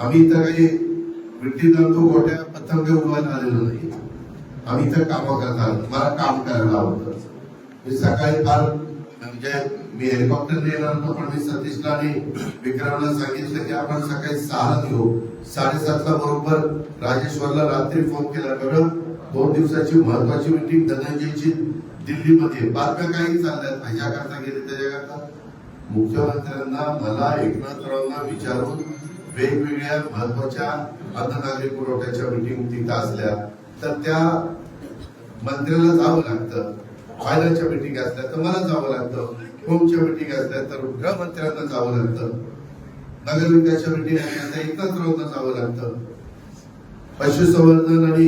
आम्ही इथं काही विट्टी दंडू गोट्या पतंग उडवायला आलेलो नाही. आम्ही इथं काम करणार, मला काम करायला आवडतं. मी सकाळी फार म्हणजे मी हेलिकॉप्टरने येणार होतो, पण मी सतीशला आणि विक्रमला सांगितलं की आपण सकाळी 6ला निघू. 7:30ला बरोबर राजेश्वरला रात्री फोन केला. कारण 2 दिवसाची महत्वाची मीटिंग धनंजयची दिल्लीमध्ये. बातम्या काही चालल्यात, ह्याच्याकरता गेले त्याच्याकरता. मुख्यमंत्र्यांना मला एकनाथरावांना विचारून वेगवेगळ्या महत्वाच्या अन्न नागरी पुरवठ्याच्या मीटिंग तिथं असल्या तर त्या मंत्र्याला जावं लागतं. फायनान्सच्या मीटिंग असल्या तर मला जावं लागतं. होमच्या मीटिंग असल्या तर गृहमंत्र्यांना जावं लागतं. नगरविकासच्या मीटिंग असल्या तर एकनाथरावांना जावं लागतं. पशुसंवर्धन आणि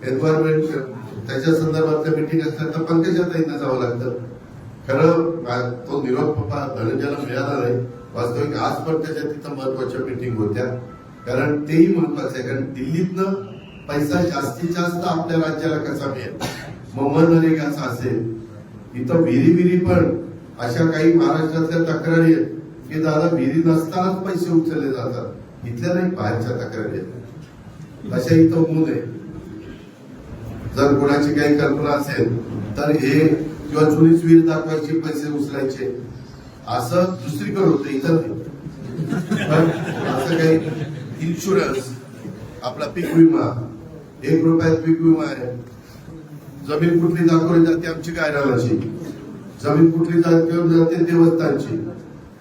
एन्व्हायरमेंट त्याच्या संदर्भातल्या मीटिंग असल्या तर पंकजाताईंना जावं लागतं. खरं तो निरोप धनंजयला मिळाला नाही. वास्तविक आज पण त्याच्या तिथं महत्वाच्या मीटिंग होत्या. कारण तेही महत्वाचं आहे. कारण दिल्लीतनं पैसा जास्तीत जास्त आपल्या राज्याला कसा मिळेल, मग मनरेगाचा असेल. इथं विहिरी पण अशा काही महाराष्ट्रातल्या तक्रारी आहेत की दादा विहिरी नसतानाच पैसे उचलले जातात. इथल्या नाही, बाहेरच्या तक्रारी आहेत. अशा इथं होऊ नये. जर कोणाची काही कल्पना असेल तर हे किंवा जुनीच विहीर दाखवायचे, पैसे उचलायचे, असं दुसरीकडे होतं, इथं नाही. पण असं काही इन्शुरन्स, आपला पीक विमा, 1 रुपयात पीक विमा आहे. जमीन कुठली दाखवली जाते आमची गायरानाची, जमीन कुठली दाखवली जाते देवस्थानची,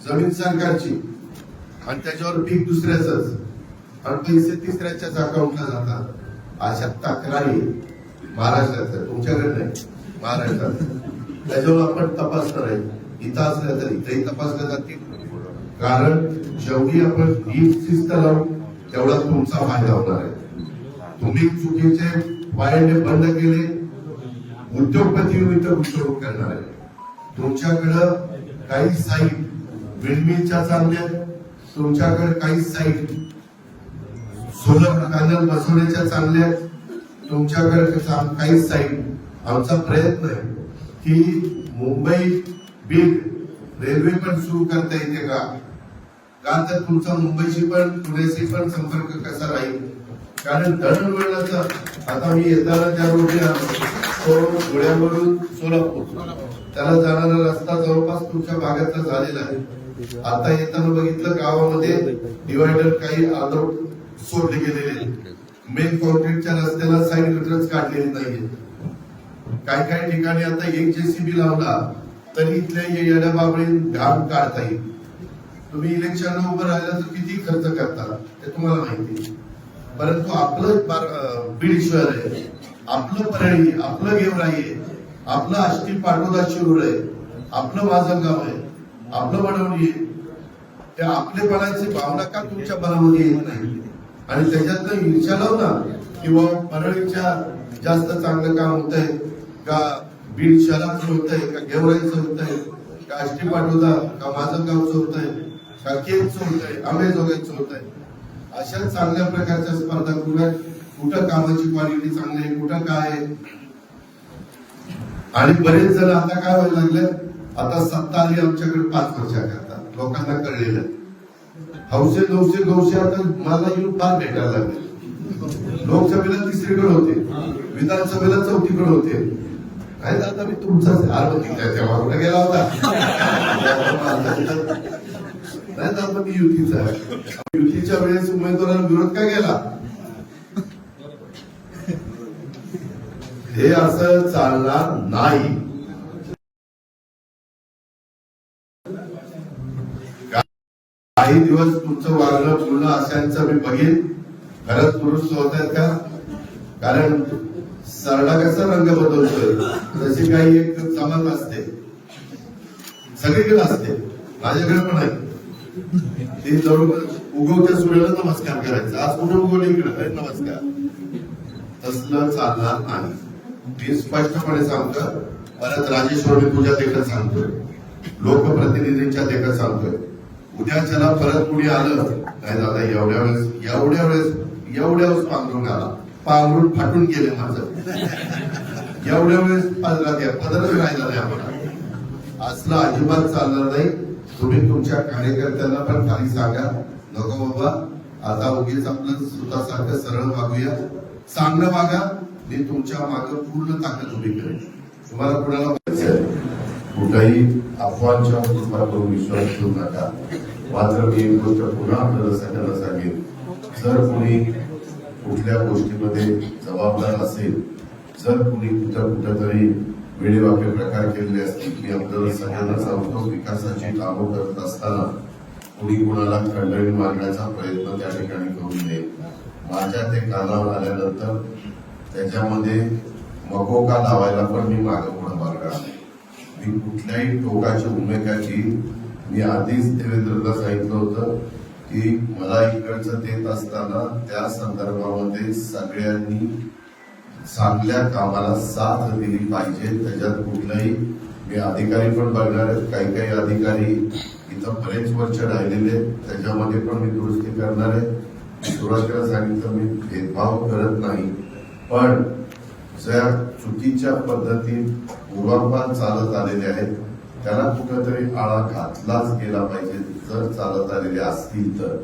जमीन सरकारची, आणि त्याच्यावर पीक दुसऱ्याच आणि पैसे तिसऱ्याच्याच अकाउंटला जातात. अशा तक्रारी महाराष्ट्रात, तुमच्याकडे नाही, महाराष्ट्रात. त्याच्यावर आपण तपासणार आहे. इथं असल्या तर इथेही तपासल्या जातील. कारण जेवढी आपण ही शिस्त लावू तेवढा तुमचा फायदा होणार आहे. तुम्ही चुकीचे वायदे बंद केले, उद्योगपती इथं गुंतवणूक करणार आहे. तुमच्याकडं काही साईट विंडमिलच्या चांगल्या, तुमच्याकडे काही साईट सोलर पॅनल बसवण्याच्या चांगल्या, तुमच्याकडे काही साईट. आमचा प्रयत्न आहे की मुंबई बीड रेल्वे पण सुरू करता येते का तर तुमचा मुंबईशी पण पुण्याशी पण संपर्क कसा राहील. कारण दळणवळणाचा आता मी येताना त्या रोडला तो धुळ्यावरून सोलापूर त्याला जाणारा रस्ता जवळपास तुमच्या भागातला झालेला आहे. आता येताना बघितलं गावामध्ये डिवायडर काही आदर सोडले गेलेले. मेन कॉन्क्रीटच्या रस्त्याला साईड गटरच काढलेले नाहीये. काही ठिकाणी आता एक जेसीबी लावला तरी इथल्या येड्या बाबळी घाण काढता येईल. तुम्ही इलेक्शनला उभं राहिला तर किती खर्च करता ते तुम्हाला माहिती. परंतु आपलं बीड शहर आहे, आपलं परळी, आपलं गेवराई आहे, आपलं आष्टी पाटोदा शिरूर आहे, आपलं माझगाव आहे, आपलं वडवणी आहे. त्या आपलेपणाची भावना का तुमच्या मनामध्ये येत नाही. आणि त्याच्यातनं ईर्ष्या लाव ना किंवा परळीच्या जास्त चांगलं काम होत आहे का, बीड शहराचं होत आहे का, गेवराईचं होत आहे का, आष्टी पाटोदा का माझगावचं होत आहे का, केमचं होत आहे, आंबेजोगाईचं होत आहे. अशा चांगल्या प्रकारच्या स्पर्धा करूया. कुठं कामाची क्वालिटी चांगली आहे, कुठं काय आहे. आणि बरेच जण आता काय व्हायला लागले, आता सत्ता आली आमच्याकडे 5 वर्षाकरता. लोकांना कळलेलं हौसे नवसे गौसे आता मला येऊन फार भेटायला लागले. लोकसभेला 3रीकडे होते, विधानसभेला 4थीकडे होते. काय आता मी तुमचाच तेव्हा कुठे गेला होता नाही आता मी युतीचा. युतीच्या वेळेस उमेदवाराला विरोध काय केला. हे असं चालणार नाही. काही दिवस तुमचं वागणं बोलणं अशांचं मी बघेन. खरंच दुरुस्त होत आहेत का. कारण सरडा कसा रंग बदलतोय तशी काही एक जमात असते, सगळीकडे असते, माझ्याकडे पण आहे. ती जरूर उगवत्या सूर्याला नमस्कार करायचा. आज कुठे उगवले इकडे नमस्कार. तसलं चालणार नाही. मी स्पष्टपणे सांगतो. परत राजेश्वर मी तुझ्या देखत सांगतोय, लोकप्रतिनिधींच्या देखत सांगतोय. उद्याच्याला परत कुणी आलं काय दादा एवढ्या वेळेस पांघरून आला, पांघरून फाटून गेले माझं. एवढ्या वेळेस पदरच राहिला नाही आम्हाला. असलं अजिबात चालणार नाही. तुम्ही तुमच्या कार्यकर्त्यांना पण खाली सांगा, नको बाबा आता उगीच आपलं स्वतःसारखं सरळ वागूया, चांगलं वागा. मी तुमच्या मागे पूर्ण ताकद उभी करेन. तुम्हाला कुणाला कुठल्याही अफवांच्या कृपाकडून विश्वास ठेवू नका. मात्र मी एक गोष्ट पुन्हा आपल्याला सगळ्यांना सांगेन, जर कोणी कुठल्या गोष्टीमध्ये जबाबदार असेल, जर कोणी कुठं तरी वेळेवाके प्रकार केलेले असतील, मी आपल्याला सगळ्यांना सांगतो, विकासाची कामं करत असताना कोणी कुणाला खंडणी मारण्याचा प्रयत्न त्या ठिकाणी करू नये. माझ्या ते कानावर आल्यानंतर त्याच्यामध्ये मकोका लावायला पण मी मागं पुढे मागणार नाही. मी कुठल्याही टोकाची भूमिकाची मी आधीच देवेंद्रला सांगितलं होतं की मला इकडचं देत असताना त्या संदर्भामध्ये सगळ्यांनी चांगल्या कामाला साथ दिली पाहिजे. त्याच्यात कुठलाही मी अधिकारी पण बघणार आहेत, काही अधिकारी इथं बरेच वर्ष राहिलेले, त्याच्यामध्ये पण मी दुरुस्ती करणार आहे. सुरुवातीला सांगितलं मी भेदभाव करत नाही, पण ज्या चुकीच्या पद्धतीत पूर्वापार चालत आलेले आहेत त्याला कुठेतरी आळा घातलाच गेला पाहिजे. जर चालत आलेले असतील तर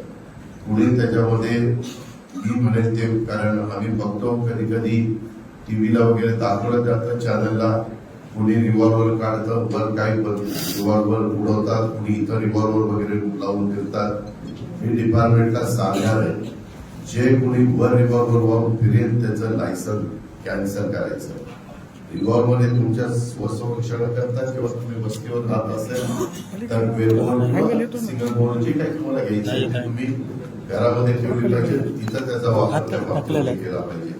पुढे त्याच्यामध्ये मी म्हणेन ते, कारण आम्ही बघतो कधी कधी टीव्हीला वगैरे दाखवलं जातं चॅनलला, कुणी रिव्हॉल्वर काढतं, वर काही रिव्हॉल्वर उडवतात, कुणी इतर रिव्हॉल्वर वगैरे लावून फिरतात. मी डिपार्टमेंटला सांगणार आहे, जे कुणी वर रिव्हॉल्वर वाहून फिरेल त्याचं लायसन कॅन्सल करायचं. रिव्हॉल्वर हे तुमच्या स्वसंरक्षण करतात किंवा तुम्ही वस्तीवर राहत असेल तर सिंगल बोर्ड जी काही तुम्हाला घ्यायची तुम्ही घरामध्ये ठेवली पाहिजे, तिथं त्याचा वापर केला पाहिजे.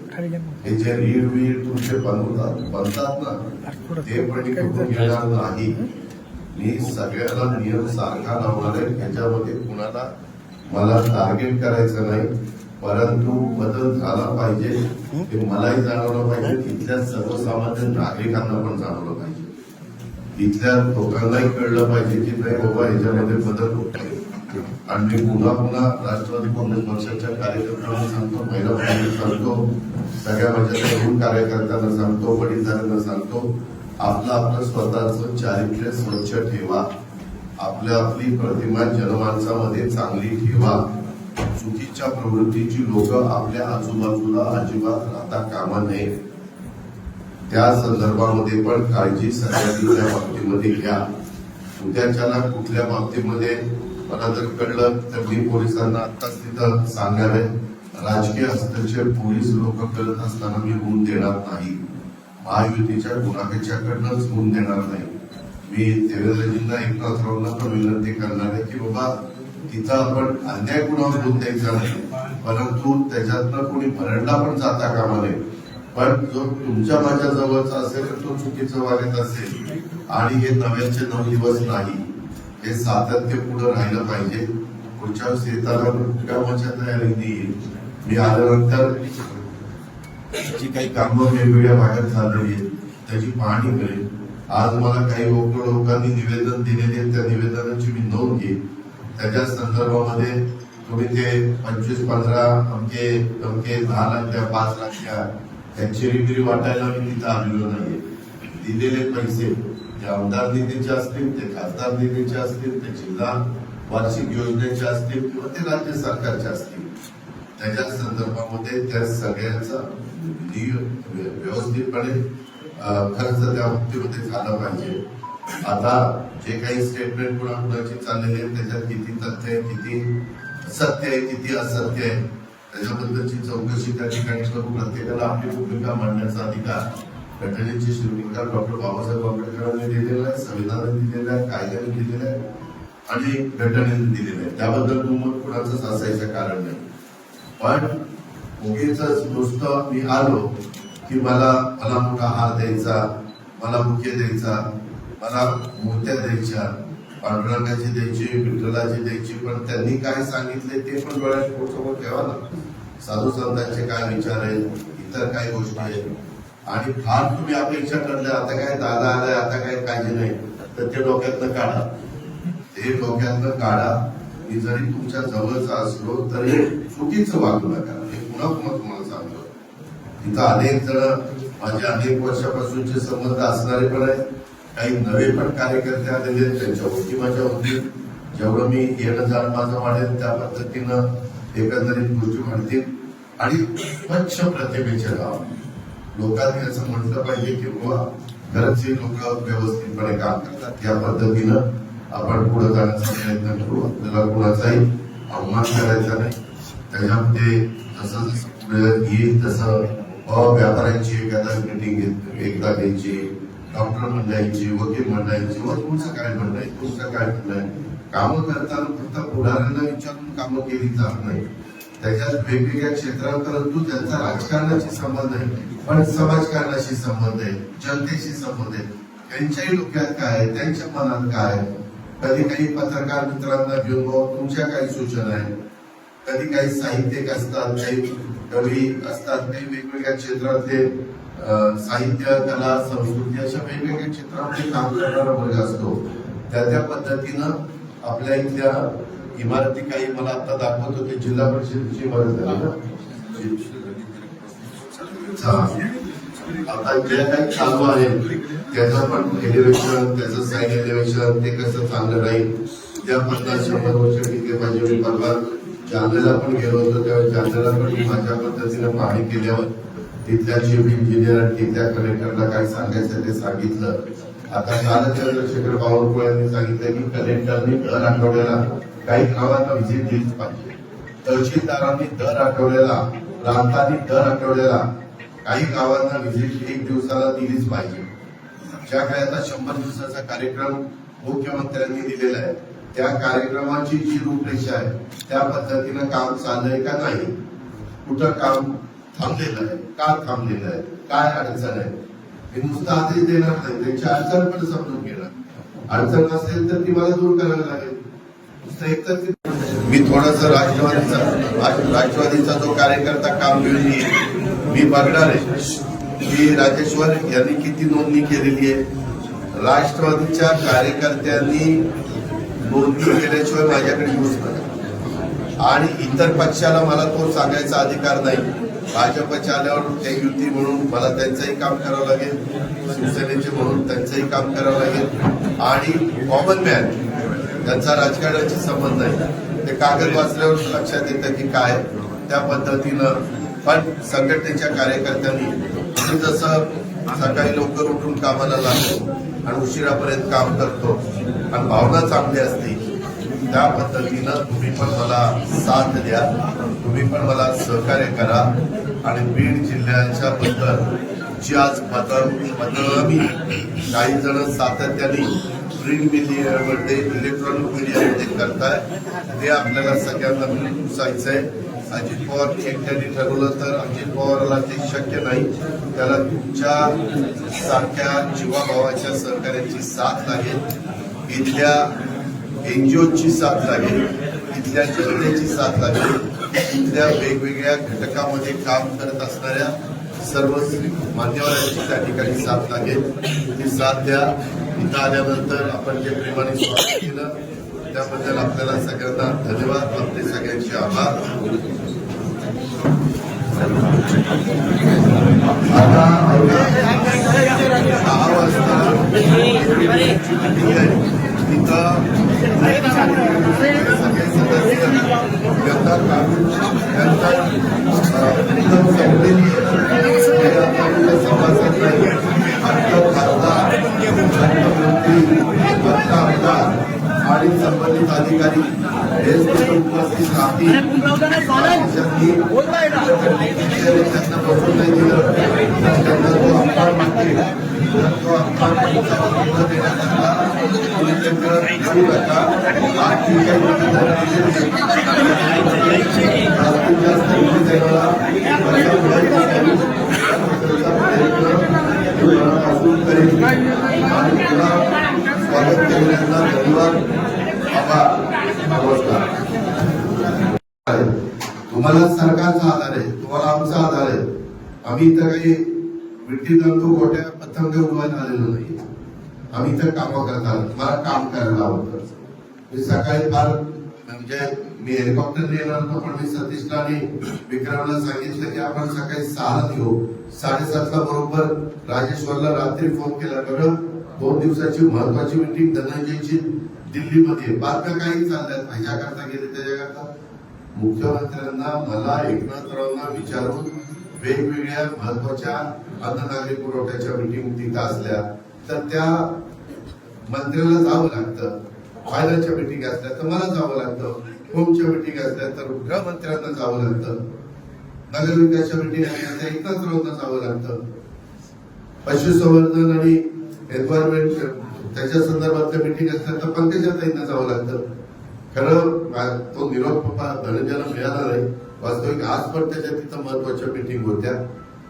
हे जे रीड तुमचे बनतात ना ते पण करून घेणार नाही. मी सगळ्याला नियम सारखा लावणार आहे. ह्याच्यामध्ये कुणाला मला टार्गेट करायचं नाही, परंतु बदल झाला पाहिजे हे मलाही जाणवलं पाहिजे, तिथल्या सर्वसामान्य नागरिकांना पण जाणवलं पाहिजे, तिथल्या लोकांनाही कळलं पाहिजे की नाही बाबा ह्याच्यामध्ये बदल होत आहे. आणि मी पुन्हा राष्ट्रवादी काँग्रेस पक्षाच्या कार्यकर्त्यांना सांगतो, महिला मंडळी सांगतो, सगळ्या माझ्या तरुण कार्यकर्त्यांना सांगतो, वडीलधाऱ्यांना सांगतो, आपलं स्वतःचं चारित्र्य स्वच्छ ठेवा, आपली प्रतिमा जनमानसामध्ये चांगली ठेवा. चुकीच्या प्रवृत्तीची लोक आपल्या आजूबाजूला अजिबात राहता कामा नये. त्या संदर्भामध्ये पण काळजी सगळ्या बाबतीमध्ये घ्या. उद्याच्याला कुठल्या बाबतीमध्ये मला जर कळलं तर मी पोलिसांना आत्ताच तिथं सांगणार आहे, राजकीय हस्तक्षेप पोलीस लोक करत असताना मी होऊन देणार नाही. महायुतीच्या गुन्हागारांकडनंच होऊन देणार नाही. मी देवेंद्रजींना एकनाथरावांना पण विनंती करणार आहे की बाबा तिथं आपण अन्याय कुणावर होऊन द्यायचा नाही, परंतु त्याच्यातनं कोणी भरडला पण जाता कामा नये. पण जो तुमच्या माझ्या जवळचा असेल तर तो चुकीचं वागत असेल आणि हे नव्याचे 9 दिवस नाही, हे सातत्य पुढे राहिलं पाहिजे. पुढच्या वेळेस येताना कामाच्या तयारीने येईल. मी आल्यानंतर जी काही कामं वेगवेगळ्या भागात झालेली आहेत त्याची पाहणी करेन. आज मला काही लोकांनी निवेदन दिलेले, त्या निवेदनाची मी नोंद घेईन. त्याच्या संदर्भामध्ये तुम्ही ते 25-15 अमके 10 लाख 5 लाख त्यांची रिबिरी वाटायला मी तिथं आलेलो नाहीये. दिलेले पैसे ते आमदार निधीचे असतील, ते खासदार निधीचे असतील, ते जिल्हा वार्षिक योजनेचे असतील किंवा ते राज्य सरकारचे असतील, त्याच्या संदर्भामध्ये त्या सगळ्यांचा व्यवस्थितपणे खर्च त्या बाबतीमध्ये झाला पाहिजे. आता जे काही स्टेटमेंट कुणाची चाललेली आहे त्याच्यात किती तथ्य आहे, किती सत्य आहे, किती असत्य आहे, त्याच्याबद्दलची चौकशी त्या ठिकाणी करू. प्रत्येकाला आपली भूमिका मांडण्याचा अधिकार घटनेची शिल्पकार डॉक्टर बाबासाहेब आंबेडकरांनी दिलेला आहे, संविधानाने दिलेला आहे, कायद्याने दिलेला आहे आणि घटनेने दिलेलं आहे. त्याबद्दल दुमत कुणाचंच असायचं कारण नाही. पण उगीच नुसतं मी आलो की मला मोठा हार द्यायचा, मला बुके द्यायचा, मला मूर्त्या द्यायच्या, पांडुरंगाची द्यायची, विठ्ठलाची द्यायची, पण त्यांनी काय सांगितले ते पण डोळ्यासमोर ठेवा ना. साधू संतांचे काय विचार आहेत, इतर काय गोष्टी आहेत. आणि फार तुम्ही अपेक्षा करल्या आता काय दादा आलाय आता काय काळजी नाही, तर ते डोक्यातनं काढा, ते डोक्यातनं काढा. मी जरी तुमच्या जवळचा असलो तरी चुकीचं वागू नका. हे पुन्हा तुम्हाला सांगतो. तिथं अनेक जण माझे अनेक वर्षापासूनचे संबंध असणारे पण आहेत, काही नवे पण कार्यकर्ते आलेले, त्यांच्या गोष्टी माझ्या होतील. जेवढं मी येणं जाणं माझं वाढेल त्या पद्धतीनं एकंदरीत गोष्टी वाढतील आणि स्वच्छ प्रतिमेचे गाव. लोकांनी असं म्हटलं पाहिजे की बाबा खरंच ही लोक व्यवस्थितपणे काम करतात. या पद्धतीनं आपण पुढे जाण्याचा प्रयत्न करू. आपल्याला कुणाचाही अवमान करायचा नाही. त्याच्यामध्ये जसं जसं पुढे येईल तसं व्यापाऱ्यांची एखादा मिटिंग एकदा घ्यायची, डॉक्टर मंडळांची, वकील मंडळांची, व तुमचं काय म्हणणं आहे, तुमचं काय म्हणणं आहे. कामं करताना फक्त पुढाऱ्यांना विचारून कामं केली जात नाही. त्याच्यात वेगवेगळ्या क्षेत्रात, परंतु त्यांचा राजकारणाशी संबंध आहे, पण समाजकारणाशी संबंध आहे, जनतेशी संबंध आहे. त्यांच्याही डोक्यात काय आहे, त्यांच्या मनात काय आहे. कधी काही पत्रकार मित्रांना घेऊन तुमच्या काही सूचना आहेत, कधी काही साहित्यिक असतात, काही कवी असतात, काही वेगवेगळ्या क्षेत्रातले साहित्य, कला, संस्कृती अशा वेगवेगळ्या क्षेत्रामध्ये काम करणारा वर्ग असतो. त्या पद्धतीनं आपल्या इथल्या इमारती काही मला आता दाखवत होते, जिल्हा परिषदेची इमारत झाली ना, आता जे काही चालू आहे त्याचं पण एलिव्हेशन, त्याचं साईड एलिव्हेशन ते कसं चांगलं राहील, त्या 50-100 वर्ष टिकले पाहिजे. मी परवा जालन्याला पण गेलो होतो, तेव्हा जालन्याला पण माझ्या पद्धतीनं पाहणी केल्यावर तिथल्या चीफ इंजिनियर, तिथल्या कलेक्टरला काय सांगायचं ते सांगितलं. आता काल चंद्रशेखर बावनकुळे यांनी सांगितलं की कलेक्टरनी दर आठवड्याला काही गावांना व्हिजिट दिलीच पाहिजे, तहसीलदारांनी दर आठवड्याला, प्रांतांनी दर आठवड्याला काही गावांना व्हिजिट 1 दिवसाला दिलीच पाहिजे. ज्या काही आता 100 दिवसाचा कार्यक्रम मुख्यमंत्र्यांनी दिलेला आहे, त्या कार्यक्रमाची जी रूपरेषा आहे त्या पद्धतीनं काम चाललंय का नाही, कुठं काम थांबलेलं आहे, का थांबलेलं आहे, काय अडचण आहे. मी नुसतं आदेश देणार नाही, त्यांची अडचण पण समजून घेणार. अडचण असेल तर ती मला दूर करावी लागेल. नुसतं एकतर मी थोडस राष्ट्रवादीचा जो कार्यकर्ता काम घेऊन मी बघणार आहे की राजेश्वर यांनी किती नोंदणी केलेली आहे. राष्ट्रवादीच्या कार्यकर्त्यांनी नोंदणी केल्याशिवाय माझ्याकडे येऊच नका, आणि इतर पक्षाला मला तो सांगायचा अधिकार नाही. भाजपच्या आल्यावर ते युती म्हणून मला त्यांचंही काम करावं लागेल, शिवसेनेचे म्हणून त्यांचंही काम करावं लागेल, आणि कॉमन मॅन त्यांचा राजकारणाशी संबंध आहे. ते कागद वाचल्यावर लक्षात येतं की काय त्या पद्धतीनं. पण संघटनेच्या कार्यकर्त्यांनी जसं सकाळी लवकर उठून कामाला लागतो आणि उशिरापर्यंत काम करतो आणि भावना चांगली असते, त्या पद्धतीनं तुम्ही पण मला साथ द्या, तुम्ही पण मला सहकार्य करा. आणि बीड जिल्ह्याच्या बद्दल जी आज बदनामी काही जण सातत्याने प्रिंट मीडियामध्ये, इलेक्ट्रॉनिक मीडियामध्ये करताय, ते आपल्याला सगळ्यांना मिळून पुसायचंय. अजित पवार एकट्याने ठरवलं तर अजित पवारला ते शक्य नाही. त्याला तुमच्या सारख्या जीवाभावाच्या सहकार्याची साथ लागेल, इथल्या एनजीओची साथ लागेल, इथल्या जनतेची साथ लागेल, इथल्या वेगवेगळ्या घटकामध्ये काम करत असणाऱ्या सर्व मान्यवरांची त्या ठिकाणी साथ लागेल. ती साथ द्या. इथं आल्यानंतर आपण जे प्रेमाने स्वागत केलं त्याबद्दल आपल्याला सगळ्यांना धन्यवाद. आपले सगळ्यांचे आभार. आता 6 वाजता तिथं सगळे सदस्य जनता काढून सभासद खासदार, आमदार आणि संबंधित अधिकारी हे उपस्थित राहतील. त्यांना बसून नाही दिलं, त्यांना जो अपमान मागतील तो अपमान देण्यात आला. घेऊ नका. आज जी स्वागत केलेल्यांना धन्यवाद, आभार, नमस्कार. तुम्हाला सरकारचा आधार आहे, तुम्हाला आमचा आधार आहे. आम्ही इथं काही विट्टी दंडू गोट्या पतंग उडवायला आलेलो नाही. आम्ही इथं कामं करत आलो. मला काम करायला आवडतं. मी सकाळी फार म्हणजे मी हेलिकॉप्टरने येणार होतो, पण मी सतीशला आणि विक्रमला सांगितलं की आपण सकाळी 6ला येऊ. 7:30ला बरोबर राजेश्वरला रात्री फोन केला, बरं 2 दिवसाची महत्वाची मीटिंग धनंजयची दिल्लीमध्ये. बातम्या काही चालल्यात, ह्याच्याकरता गेले त्याच्याकरता. मुख्यमंत्र्यांना मला एकनाथरावांना विचारून वेगवेगळ्या महत्वाच्या अन्न नागरी पुरवठ्याच्या मीटिंग तिथं असल्या तर त्या मंत्र्याला जावं लागतं, फायनान्सच्या मीटिंग असल्या तर मला जावं लागतं, होमच्या मीटिंग असल्या तर गृहमंत्र्यांना जावं लागतं, नगरविकासच्या मीटिंग असल्या तर एकनाथरावांना जावं लागतं, पशुसंवर्धन आणि एन्व्हायरमेंट त्याच्या संदर्भातल्या मीटिंग असल्या तर पंकजाताईंना जावं लागतं. खरं तो निरोप धनंजयला मिळाला नाही. वास्तविक आज पण त्याच्या तिथं महत्वाच्या मीटिंग होत्या,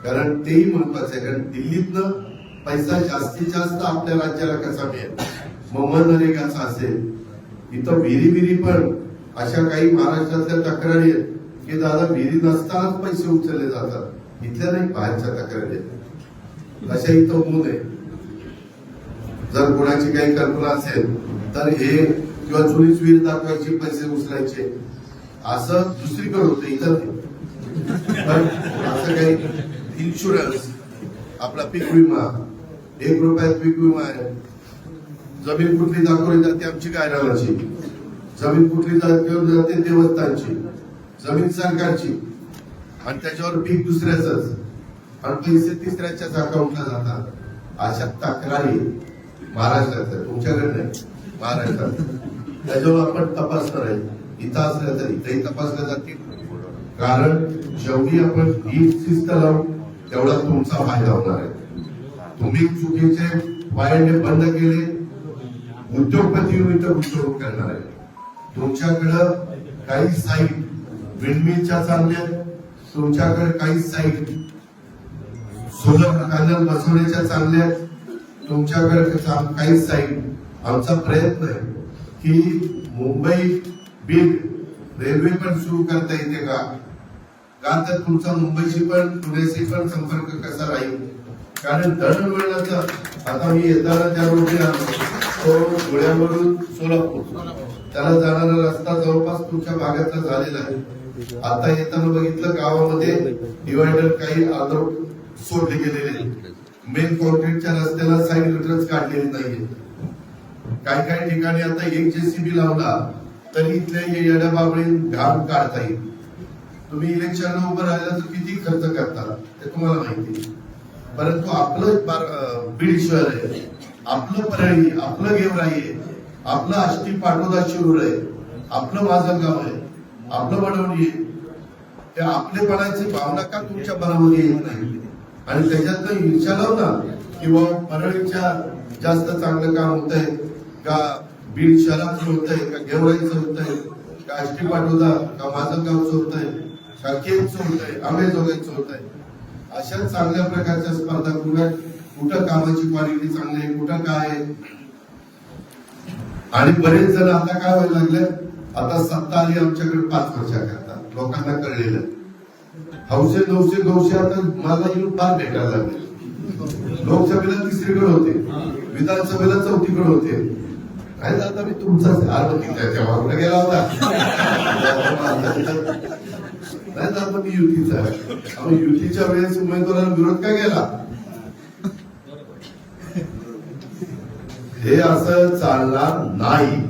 कारण तेही महत्वाचं आहे. कारण दिल्लीतनं पैसा जास्तीत जास्त आपल्या राज्याला कसा मिळेल, मग मनरेगाचा असेल, इथं विहिरी पण अशा काही महाराष्ट्रातल्या तक्रारी आहेत की दादा विहिरी नसतानाच पैसे उचलले जातात, इथल्या नाही बाहेरच्या तक्रारी आहेत. अशा इथं होऊ नये. जर कोणाची काही कल्पना असेल तर हे किंवा चोरीस विहीर दाखवायचे पैसे उचलायचे असं दुसरीकडे होतं, इथं नाही. पण असं काही इन्शुरन्स, आपला पीक विमा, 1 रुपयात पीक विमा आहे. जमीन कुठली दाखवली जाते आमची गायरानाची, जमीन कुठली दाखवली जाते देवस्थानची, जमीन सरकारची, आणि त्याच्यावर पीक दुसऱ्याच आणि पैसे तिसऱ्याच्याच अकाउंटला जातात. अशा तक्रारी महाराष्ट्रात, तुमच्याकडे नाही, महाराष्ट्रात. त्याच्यावर आपण तपासणार आहे. इथं असल्या तर इथेही तपासल्या जातील, कारण जेवढी आपण ही शिस्त लावू तेवढा तुमचा फायदा होणार आहे. तुम्ही चुकीचे वायंडे बंद केले, उद्योगपती इथं गुंतवणूक करणार आहे. तुमच्याकडं काही साईट विंडमिलच्या चांगल्या, तुमच्याकडे काही साईट सोलर पॅनल बसवण्याच्या चांगल्या, तुमच्याकडे काही साईट. आमचा प्रयत्न आहे की मुंबई बीड रेल्वे पण सुरू करता येते का तर तुमचा मुंबईशी पण पुण्याशी पण संपर्क कसा राहील. कारण दळणवळणाचा आता मी येताना त्या रोडने तो धुळ्यावरून सोलापूर त्याला जाणारा रस्ता जवळपास तुमच्या भागातला झालेला आहे. आता येताना बघितलं गावामध्ये डिवायडर काही आंध्र सोडले गेलेले, मेन कॉन्क्रीटच्या रस्त्याला साईड मीटर्स काढलेले नाहीये. काही ठिकाणी आता एक जेसीबी लावला तरी इथल्या येड्या बाबळी घाम काढता येईल. तुम्ही इलेक्शनला उभं राहिला तर किती खर्च करता ते तुम्हाला माहिती. परंतु आपलं बीड शहर आहे, आपलं परळी, आपलं गेवराई आहे, आपलं आष्टी पाटोदा शिरूर आहे, आपलं माझगाव आहे, आपलं वडवणी आहे. त्या आपलेपणाची भावना का तुमच्या मनामध्ये येत नाही? आणि त्याच्यातनं ईर्ष्या लावला किंवा परळीच्या जास्त चांगलं काम होत आहे का, बीड शहराचं होत आहे का, गेवराईचं होत आहे का, आष्टी पाटोदा का माझगावचं होत आहे का, केमचं होत आहे, आंबेजोगाईचं होत आहे. अशा चांगल्या प्रकारच्या स्पर्धा कुठं कामाची क्वालिटी चांगली आहे, कुठं काय आहे. आणि बरेच जण आता काय व्हायला लागले, आता सत्ता आली आमच्याकडे 5 वर्षा करतात, लोकांना कळलेलं. हौसे नवसे गौसे आता मला येऊन फार भेटायला लागले. लोकसभेला 3रीकडे होते, विधानसभेला 4थीकडे होते. काय आता मी तुमचाच त्याच्यावर गेला होता, नाही तर मी युतीचा. युतीच्या वेळेस उमेदवाराला विरोध काय केला? हे असं चालणार नाही.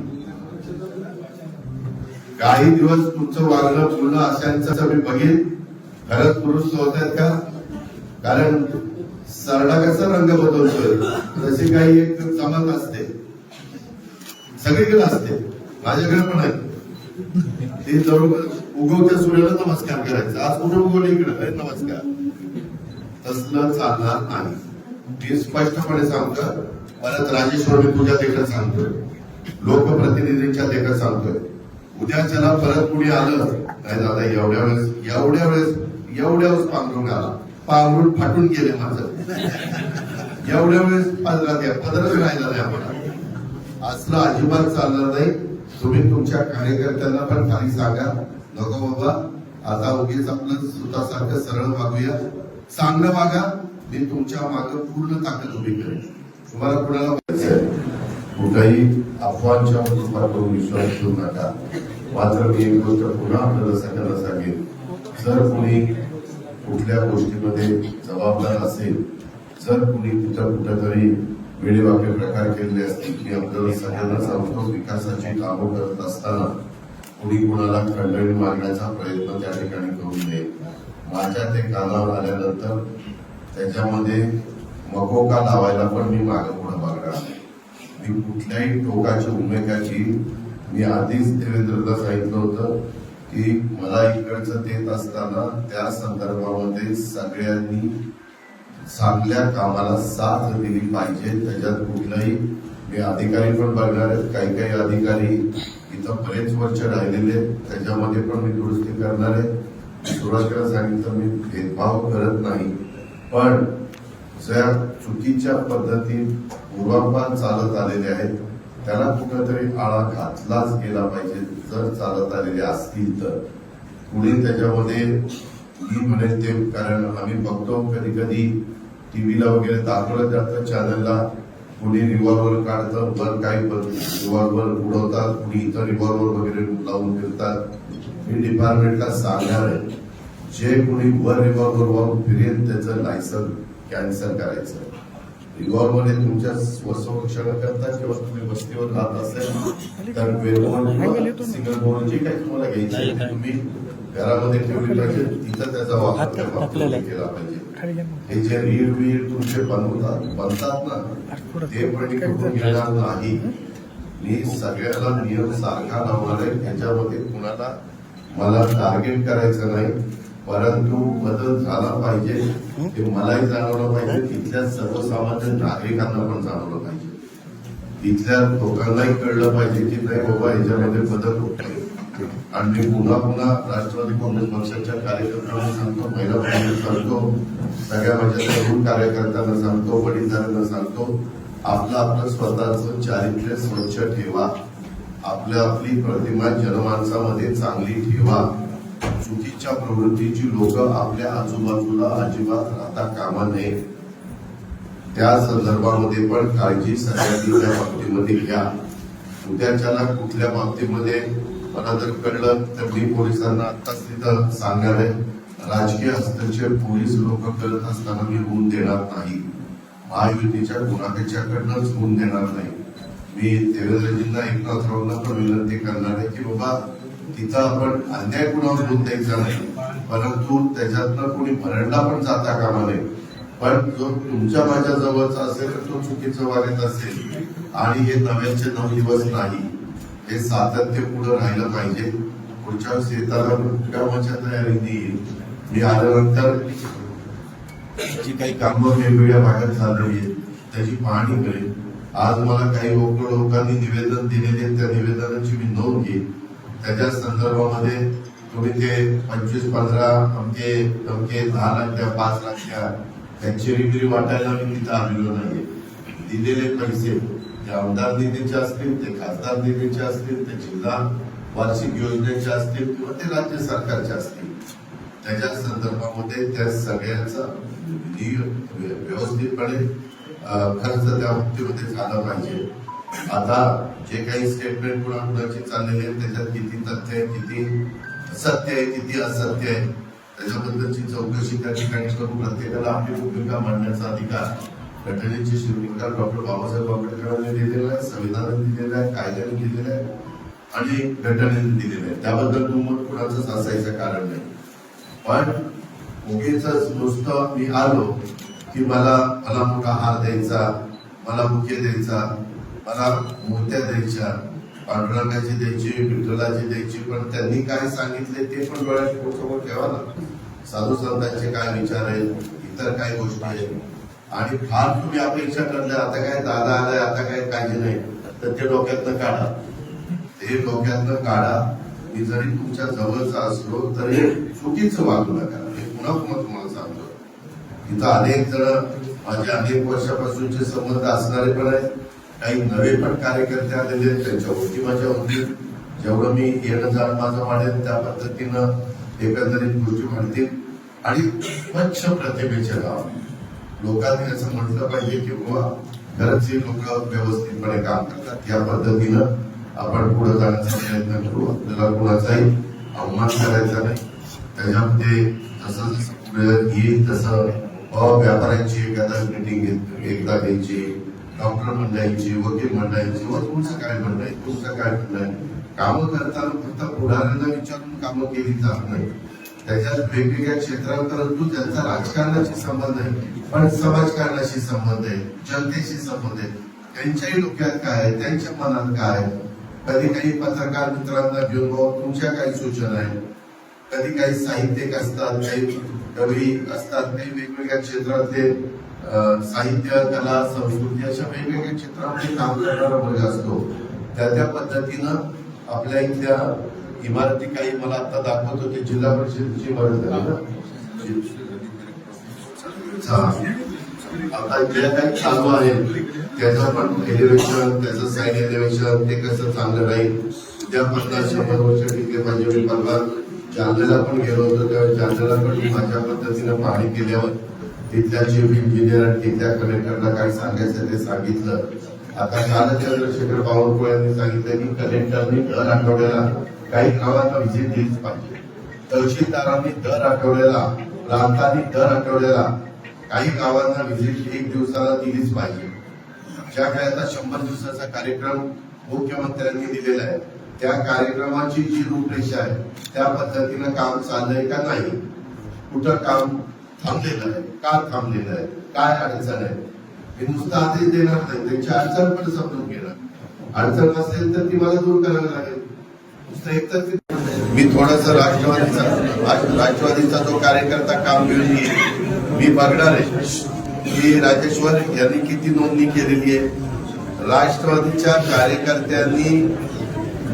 काही दिवस तुमचं वागणं बोलणं अशांचं मी बघेन. खरंच पुरुष होत आहेत का? कारण सरडा कसा रंग बदलतोय तशी काही एक जमात असते, सगळीकडे असते, माझ्याकडे पण आहे. ते जवळ उगवत्या सूर्याला नमस्कार करायचा. आज कुठे उगवलं इकडे नमस्कार, तसलं चालणार नाही. मी स्पष्टपणे सांगतो. परत राजेश्वर मी तुझ्या देखत सांगतोय, लोकप्रतिनिधींच्या देखत सांगतोय. उद्याच्याला परत कुणी आलं नाही दादा एवढ्या वेळेस पांघरून आला, पांघरून फाटून गेले माझं, एवढ्या वेळेस पदरच राहिला नाही आम्हाला. असलं अजिबात चालणार नाही. तुम्ही तुमच्या कार्यकर्त्यांना पण खाली सांगा, नको बाबा आता उगीच आपलं स्वतःसारखं सरळ वागूया, चांगलं वागा. मी तुमच्या मागे पूर्ण ताकद उभी करेन. तुम्हाला कुणाला कुठल्याही अफवांच्या रूपातून विश्वास ठेवू नका. मात्र मी एक गोष्ट पुन्हा आपल्याला सगळ्यांना सांगेन, जर कोणी कुठल्या गोष्टीमध्ये जबाबदार असेल, जर कोणी कुठेतरी वेळेवाके प्रकार केले असतील, की आपल्याला सगळ्यांना सांगतो विकासाची कामं करत असताना कुणी कुणाला खंडणी मारण्याचा प्रयत्न त्या ठिकाणी करू नये. माझ्या ते कानावर आल्यानंतर त्याच्यामध्ये मकोका लावायला पण मी मागे पुढे बघणार. मी कुठल्याही टोकाची भूमिकाची मी आधीच देवेंद्रला सांगितलं होतं की मला इकडचं देत असताना त्या संदर्भामध्ये सगळ्यांनी चांगल्या कामाला साथ दिली पाहिजे. त्याच्यात कुठलाही मी अधिकारी पण बघणार आहेत. काही काही अधिकारी इथं बरेच वर्ष राहिलेले, त्याच्यामध्ये पण मी दुरुस्ती करणार आहे. सुरुवातीला सांगितलं मी भेदभाव करत नाही, पण ज्या चुकीच्या पद्धतीत पूर्वापार चालत आलेले आहेत त्याला कुठेतरी आळा घातलाच गेला पाहिजे. जर चालत आलेले असतील तर पुढे त्याच्यामध्ये मी म्हणेन ते, कारण आम्ही बघतो कधी कधी टीव्हीला वगैरे दाखवलं जातं चॅनलला, कुणी रिव्हॉल्वर काढतं, वर काही रिव्हॉल्वर उडवतात, कुणी इतर रिव्हॉल्वर वगैरे लावून फिरतात. मी डिपार्टमेंटला सांगणार आहे, जे कुणी वर रिव्हॉल्वर वाहून फिरेल त्याचं लायसन कॅन्सल करायचं. रिव्हॉल्वर हे तुमच्या स्वसंरक्षण करता किंवा तुम्ही वस्तीवर राहत असेल तर वेलबोर्ड, सिंगल बोर्ड जे काही तुम्हाला घ्यायचे तुम्ही घरामध्ये ठेवली पाहिजे, तिथं त्याचा वापर केला पाहिजे. हे जे रीड तुमचे बनतात ना, ते पण कुठून घेणार नाही. मी सगळ्याला नियम सारखा लावणार आहे. त्याच्यामध्ये कुणाला मला टार्गेट करायचं नाही, परंतु बदल झाला पाहिजे ते मलाही जाणवलं पाहिजे, तिथल्या सर्वसामान्य नागरिकांना पण जाणवलं पाहिजे, तिथल्या लोकांनाही कळलं पाहिजे की नाही बाबा याच्यामध्ये बदल होत नाही. आणि मी पुन्हा पुन्हा राष्ट्रवादी काँग्रेस पक्षाच्या कार्यकर्त्यांना सांगतो, महिला काँग्रेस सांगतो, सगळ्या माझ्या तरुण कार्यकर्त्यांना सांगतो, वडीलधाऱ्यांना सांगतो, आपलं स्वतःचं चारित्र्य स्वच्छ ठेवा, आपली प्रतिमा जनमानसामध्ये चांगली ठेवा. चुकीच्या प्रवृत्तीची लोक आपल्या आजूबाजूला अजिबात राहता कामा नये. त्या संदर्भामध्ये पण काळजी सगळ्यांनी त्या बाबतीमध्ये घ्या. उद्याच्याला कुठल्या बाबतीमध्ये मला जर कळलं तर मी पोलिसांना आत्ताच तिथं सांगणार आहे, राजकीय हस्तक्षेप पोलीस लोक करत असताना मी होऊन देणार नाही. महायुतीच्या गुन्हागारांच्याकडनंच होऊन देणार नाही. मी देवेंद्रजींना, एकनाथरावांना पण विनंती करणार आहे की बाबा तिथं आपण अन्याय कुणावर होऊन द्यायचा नाही, परंतु त्याच्यातनं कोणी भरडला पण जाता कामा नये. पण जो तुमच्या माझ्या जवळचा असेल तो चुकीचं वागत असेल आणि हे नव्याचे 9 दिवस नाही, हे सातत्य पुढे राहिलं पाहिजे. पुढच्या वेळेस येताना कामाच्या तयारीने येईल. मी आल्यानंतर जी काही कामं वेगवेगळ्या भागात झालेली आहेत त्याची पाहणी करेन. आज मला काही लोकांनी निवेदन दिलेले, त्या निवेदनाची मी नोंद घेईन. त्याच्या संदर्भामध्ये तुम्ही ते 25-15 अमके 10 लाख 5 लाख त्यांची रिबिरी वाटायला मी तिथं आलेलो नाहीये. दिलेले पैसे ते आमदार निधीचे असतील, ते खासदार निधीचे असतील, ते जिल्हा वार्षिक योजनेचे असतील किंवा ते राज्य सरकारचे असतील, त्याच्या संदर्भामध्ये त्या सगळ्यांचा व्यवस्थितपणे खर्च त्या बाबतीमध्ये झाला पाहिजे. आता जे काही स्टेटमेंट कुणाची चाललेली आहे त्याच्यात किती तथ्य आहे, किती सत्य आहे, किती असत्य आहे, त्याच्याबद्दलची चौकशी त्या ठिकाणी करून प्रत्येकाला आपली भूमिका मांडण्याचा अधिकार घटनेचे शिल्पकार डॉक्टर बाबासाहेब आंबेडकरांनी दिलेला आहे, संविधानाने दिलेला आहे, कायद्याने दिलेला आहे आणि घटनेने दिलेलं आहे. त्याबद्दल दुमत कुणाचंच असायचं कारण नाही. पण उगीच नुसतं मी आलो की मला मोठा हार द्यायचा, मला बुके द्यायचा, मला मूर्त्या द्यायच्या, पांडुरंगाची द्यायची, विठ्ठलाची द्यायची, पण त्यांनी काय सांगितले ते पण डोळ्यासमोर ठेवा ना. साधू संतांचे काय विचार आहेत, इतर काय गोष्टी आहेत. आणि फार तुम्ही अपेक्षा करल्या आता काय दादा आलाय आता काय काळजी नाही, तर ते डोक्यातनं काढा, ते डोक्यातनं काढा. मी जरी तुमच्या जवळचा असलो तरी चुकीचं वागू नका. हे पुन्हा तुम्हाला सांगतो. इथं अनेक जण माझे अनेक वर्षापासूनचे संबंध असणारे पण आहेत, काही नवे पण कार्यकर्ते आलेले आहेत. त्यांच्या ओळखी माझ्या होती, जेवढं मी येणं जाणं माझं वाढेल त्या पद्धतीनं एकंदरीत गोष्टी म्हणतील. आणि स्वच्छ प्रतिमेचे गाव लोकांनी असं म्हटलं पाहिजे की बाबा खरंच हे लोक व्यवस्थितपणे काम करतात. या पद्धतीनं आपण पुढे जाण्याचा प्रयत्न करू. आपल्याला कुणाचाही अवमान करायचा नाही. त्याच्यामध्ये जसं जसं पुढे येईल तसं व्यापाऱ्यांची एखादा मिटिंग एकदा घ्यायची, डॉक्टर मंडळांची, वकील मंडळांची, व तुमचं काय म्हणणं आहे, तुमचं काय म्हणणं आहे, कामं करताना फक्त पुढाऱ्यांना विचारून कामं केली जात नाही. त्याच्यात वेगवेगळ्या क्षेत्रात, परंतु त्यांचा राजकारणाशी संबंध आहे, पण समाजकारणाशी संबंध आहे, जनतेशी संबंध आहे. त्यांच्याही डोक्यात काय आहे, त्यांच्या मनात काय आहे. कधी काही पत्रकार मित्रांना घेऊन तुमच्या काही सूचना आहेत, कधी काही साहित्यिक असतात, काही कवी असतात, काही वेगवेगळ्या क्षेत्रातले साहित्य, कला, संस्कृती अशा वेगवेगळ्या क्षेत्रामध्ये काम करणारा वर्ग असतो. त्या पद्धतीनं आपल्या इथल्या इमारती काही मला आता दाखवत होते, जिल्हा परिषदेची इमारत आहे ना, आता जे काही चालू आहे त्याचं पण एलिव्हेशन, त्याचं साईड एलिव्हेशन ते कसं चांगलं राहील. त्या 50-100 वर्ष टिकले पाहिजे. मी परवा जालन्याला पण गेलो होतो, तेव्हा जालन्याला पण माझ्या पद्धतीनं पाहणी केल्यावर तिथल्या चीफ इंजिनियर, तिथल्या कलेक्टरला काय सांगायचं ते सांगितलं. आता काल चंद्रशेखर बावनकुळे यांनी सांगितलं की कलेक्टरनी दर आठवड्याला काही गावांना व्हिजिट दिलीच पाहिजे, तहसीलदारांनी दर आठवड्याला, प्रांतांनी दर आठवड्याला काही गावांना व्हिजिट 1 दिवसाला दिलीच पाहिजे. ज्या काही आता 100 दिवसाचा कार्यक्रम मुख्यमंत्र्यांनी दिलेला आहे, त्या कार्यक्रमाची जी रूपरेषा आहे त्या पद्धतीनं काम चाललंय का नाही, कुठं काम थांबलेलं आहे, का थांबलेलं आहे, काय अडचण आहे, हे नुसतं आदेश देणार नाही, त्यांची अडचण पण समजून घेणार. अडचण नसेल तर ती मला दूर करावी लागेल. नुसतं एकतर मी थोडासा राष्ट्रवादीचा जो कार्यकर्ता काम घेऊन मी बघणार आहे की राजेश्वर यांनी किती नोंदणी केलेली आहे. राष्ट्रवादीच्या कार्यकर्त्यांनी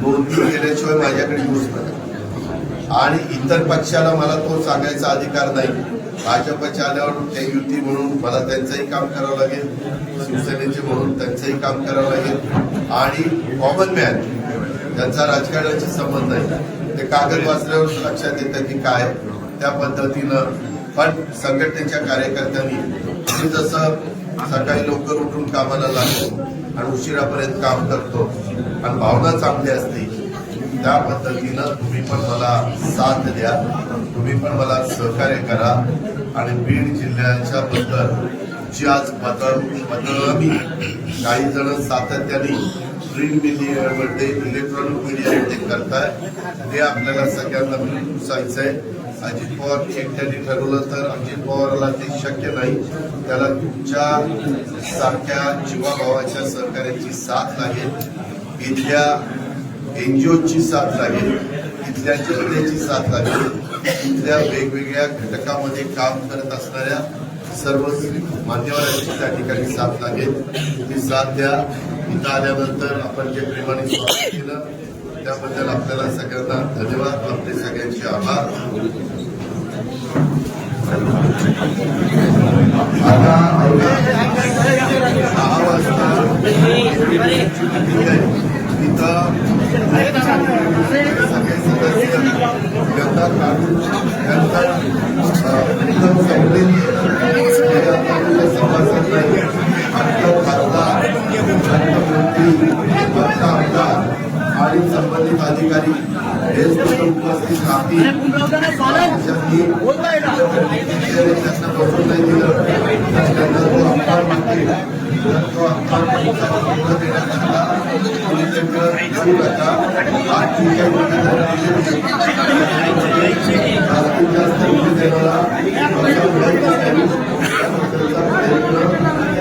नोंदणी केल्याशिवाय माझ्याकडे येऊच नका, आणि इतर पक्षाला मला तो सांगायचा अधिकार नाही. भाजपच्या आल्यावर ते युती म्हणून मला त्यांचंही काम करावं लागेल, शिवसेनेचे म्हणून त्यांचंही काम करावं लागेल, आणि कॉमन मॅन त्यांचा राजकारणाशी संबंध आहे. ते कागद वाचल्यावर लक्षात येतं की काय त्या पद्धतीनं. पण संघटनेच्या कार्यकर्त्यांनी जसं सकाळी लवकर उठून कामाला लागतो आणि उशिरापर्यंत काम करतो आणि भावना चांगली असते, त्या पद्धतीनं तुम्ही पण मला साथ द्या, तुम्ही पण मला सहकार्य करा. आणि बीड जिल्ह्याच्या बद्दल जी आज बदनामी काही जण सातत्याने प्रिंट मीडियामध्ये, इलेक्ट्रॉनिक मीडियामध्ये करताय, ते आपल्याला सगळ्यांना मिळून सांगायचंय. अजित पवार एकट्याने ठरवलं तर अजित पवारला ते शक्य नाही. त्याला तुमच्या सारख्या जीवाभावाच्या सहकार्याची साथ लागेल, इथल्या एनजीओची साथ लागेल, इथल्या जनतेची साथ लागेल, इथल्या वेगवेगळ्या घटकामध्ये काम करत असणाऱ्या सर्व मान्यवरांची त्या ठिकाणी साथ लागेल. ती साथ द्या. इथं आल्यानंतर आपण जे प्रेमाने स्वागत केलं त्याबद्दल आपल्याला सगळ्यांना धन्यवाद. आपले सगळ्यांचे आभार. आता 6 वाजता इथं सगळे सदस्य गद्दार काढून नंतर उत्तम संपलेली सभासद नाही, आमदार, खासदार, मंत्री, आमदार आणि संबंधित अधिकारी हे उपस्थित राहतील. त्यांना बसून नाही दिलं, त्यांना जो अपमान मागतील तो अपमान देऊ नका. आज जी जास्तीत जास्त देणारा करेल आणि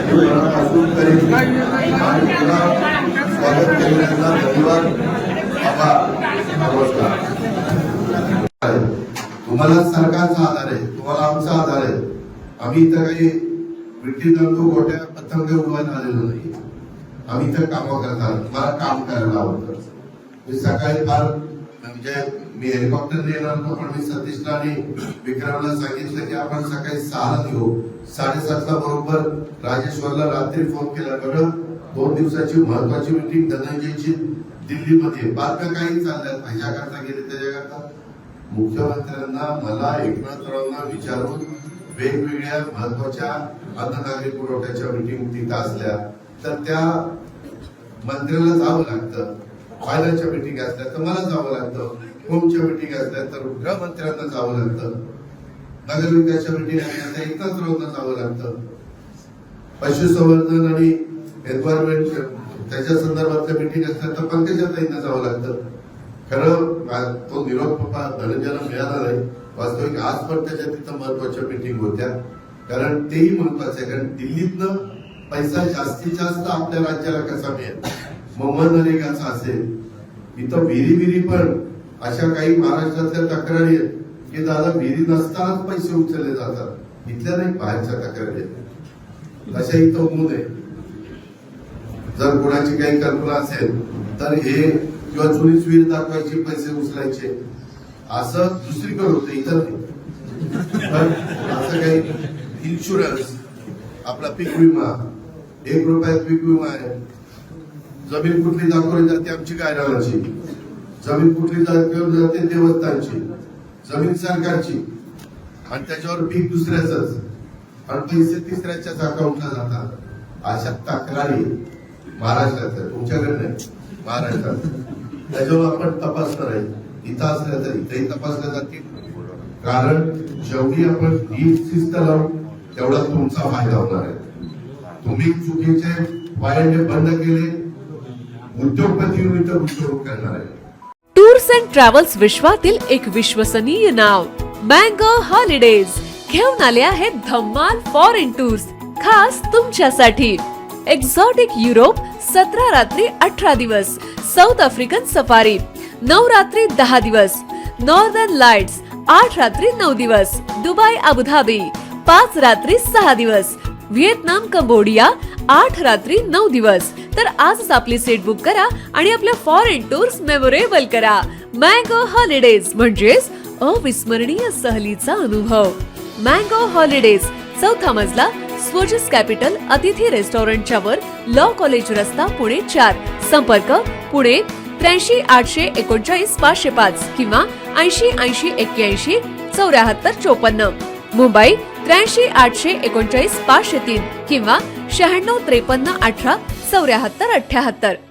पुन्हा स्वागत केलेल्यांना धन्यवाद, आभार, नमस्कार. तुम्हाला सरकारचा आधार आहे, तुम्हाला आमचा आधार आहे. आम्ही इथं काही विट्टी दंडू गोट्या पतंग उडवायला आलेलो नाही. आम्ही इथं कामं करतात, मला काम करायला आवडतं. मी सकाळी फार म्हणजे मी हेलिकॉप्टरने येणार होतो, पण मी सतीशला आणि विक्रमला सांगितलं की आपण सकाळी 6ला निघू. 7:30ला बरोबर राजेश्वरला रात्री फोन केला. बघा 2 दिवसाची महत्वाची मीटिंग धनंजयची दिल्लीमध्ये. बातम्या काही चालल्यात, ह्याच्याकरता गेले त्याच्याकरता. मुख्यमंत्र्यांना, मला, एकनाथरावांना विचारून वेगवेगळ्या महत्वाच्या अन्न नागरी पुरवठ्याच्या मीटिंग तिथं असल्या तर त्या मंत्र्याला जावं लागतं. फायनान्सच्या मीटिंग असल्या तर मला जावं लागतं. होमच्या मीटिंग असल्या तर गृहमंत्र्यांना जावं लागतं. नगरविकासच्या मीटिंग असल्या तर एकनाथरावांना जावं लागतं. पशुसंवर्धन आणि एन्व्हायरमेंट त्याच्या संदर्भातल्या मीटिंग असल्या तर पंकजाताईंना जावं लागतं. खरं तो निरोप धनंजयला मिळाला नाही. वास्तविक आज पण त्याच्या तिथं महत्वाच्या मीटिंग होत्या, कारण तेही महत्वाचं आहे. कारण दिल्लीतनं पैसा जास्तीत जास्त आपल्या राज्याला कसा मिळेल, मग मनरेगाचा असेल, इथं विहिरी पण अशा काही महाराष्ट्रातल्या तक्रारी आहेत की दादा विहिरी नसतानाच पैसे उचलले जातात, इथल्या नाही बाहेरच्या तक्रारी आहेत. अशा इथं होऊ नये. जर कोणाची काही कल्पना असेल तर हे किंवा जुनीच विहीर दाखवायची, पैसे उचलायचे, असं दुसरीकडे होतं, इथं नाही. पण असं काही इन्शुरन्स, आपला पीक विमा, 1 रुपयात पीक विमा आहे. जमीन कुठली दाखवली जाते आमची गायरानाची, जमीन कुठली दाखवली जाते देवस्थानची, जमीन सरकारची, आणि त्याच्यावर पीक दुसऱ्याच, आणि पैसे तिसऱ्याच्याच अकाउंटला जातात. अशा तक्रारी महाराष्ट्रात, तुमच्याकडे नाही, महाराष्ट्रात. त्याच्यावर आपण तपासणार आहे. इथं असल्या तर इथेही तपासल्या जातील, कारण जेवढी आपण ही शिस्त लावू तेवढा तुमचा फायदा होणार आहे. तुम्ही चुकीचे वायंडे बंद केले, उद्योगपती इथं गुंतवणूक करणार आहे. टूर्स अँड ट्रॅव्हल्स विश्वातील एक विश्वसनीय नाव मँगो हॉलिडेज घेऊन आले आहेत धम्माल फॉरेन टूर्स खास तुमच्यासाठी. एक्झॉटिक युरोप 17 रात्री 18 दिवस, साऊथ आफ्रिकन सफारी 9 रात्री 10 दिवस, नॉर्दर्न लाईट्स 8 रात्री 9 दिवस, दुबई अबुधाबी 5 रात्री 6 दिवस, व्हिएतनाम कंबोडिया 8 रात्री 9 दिवस. तर आजच आपली सीट बुक करा आणि आपल्या फॉरेन टूर्स मेमोरेबल करा. मँगो हॉलिडेज म्हणजेच अविस्मरणीय सहलीचा अनुभव. मँगो हॉलिडेज, 4था मजला, स्वोजस कॅपिटल अतिथी रेस्टॉरंटच्या वर, लॉ कॉलेज रस्ता, पुणे 4. संपर्क पुणे 83 839 505 किंवा 80 80 81 74 54. मुंबई 83 839 503 किंवा 96 53 18 74 78.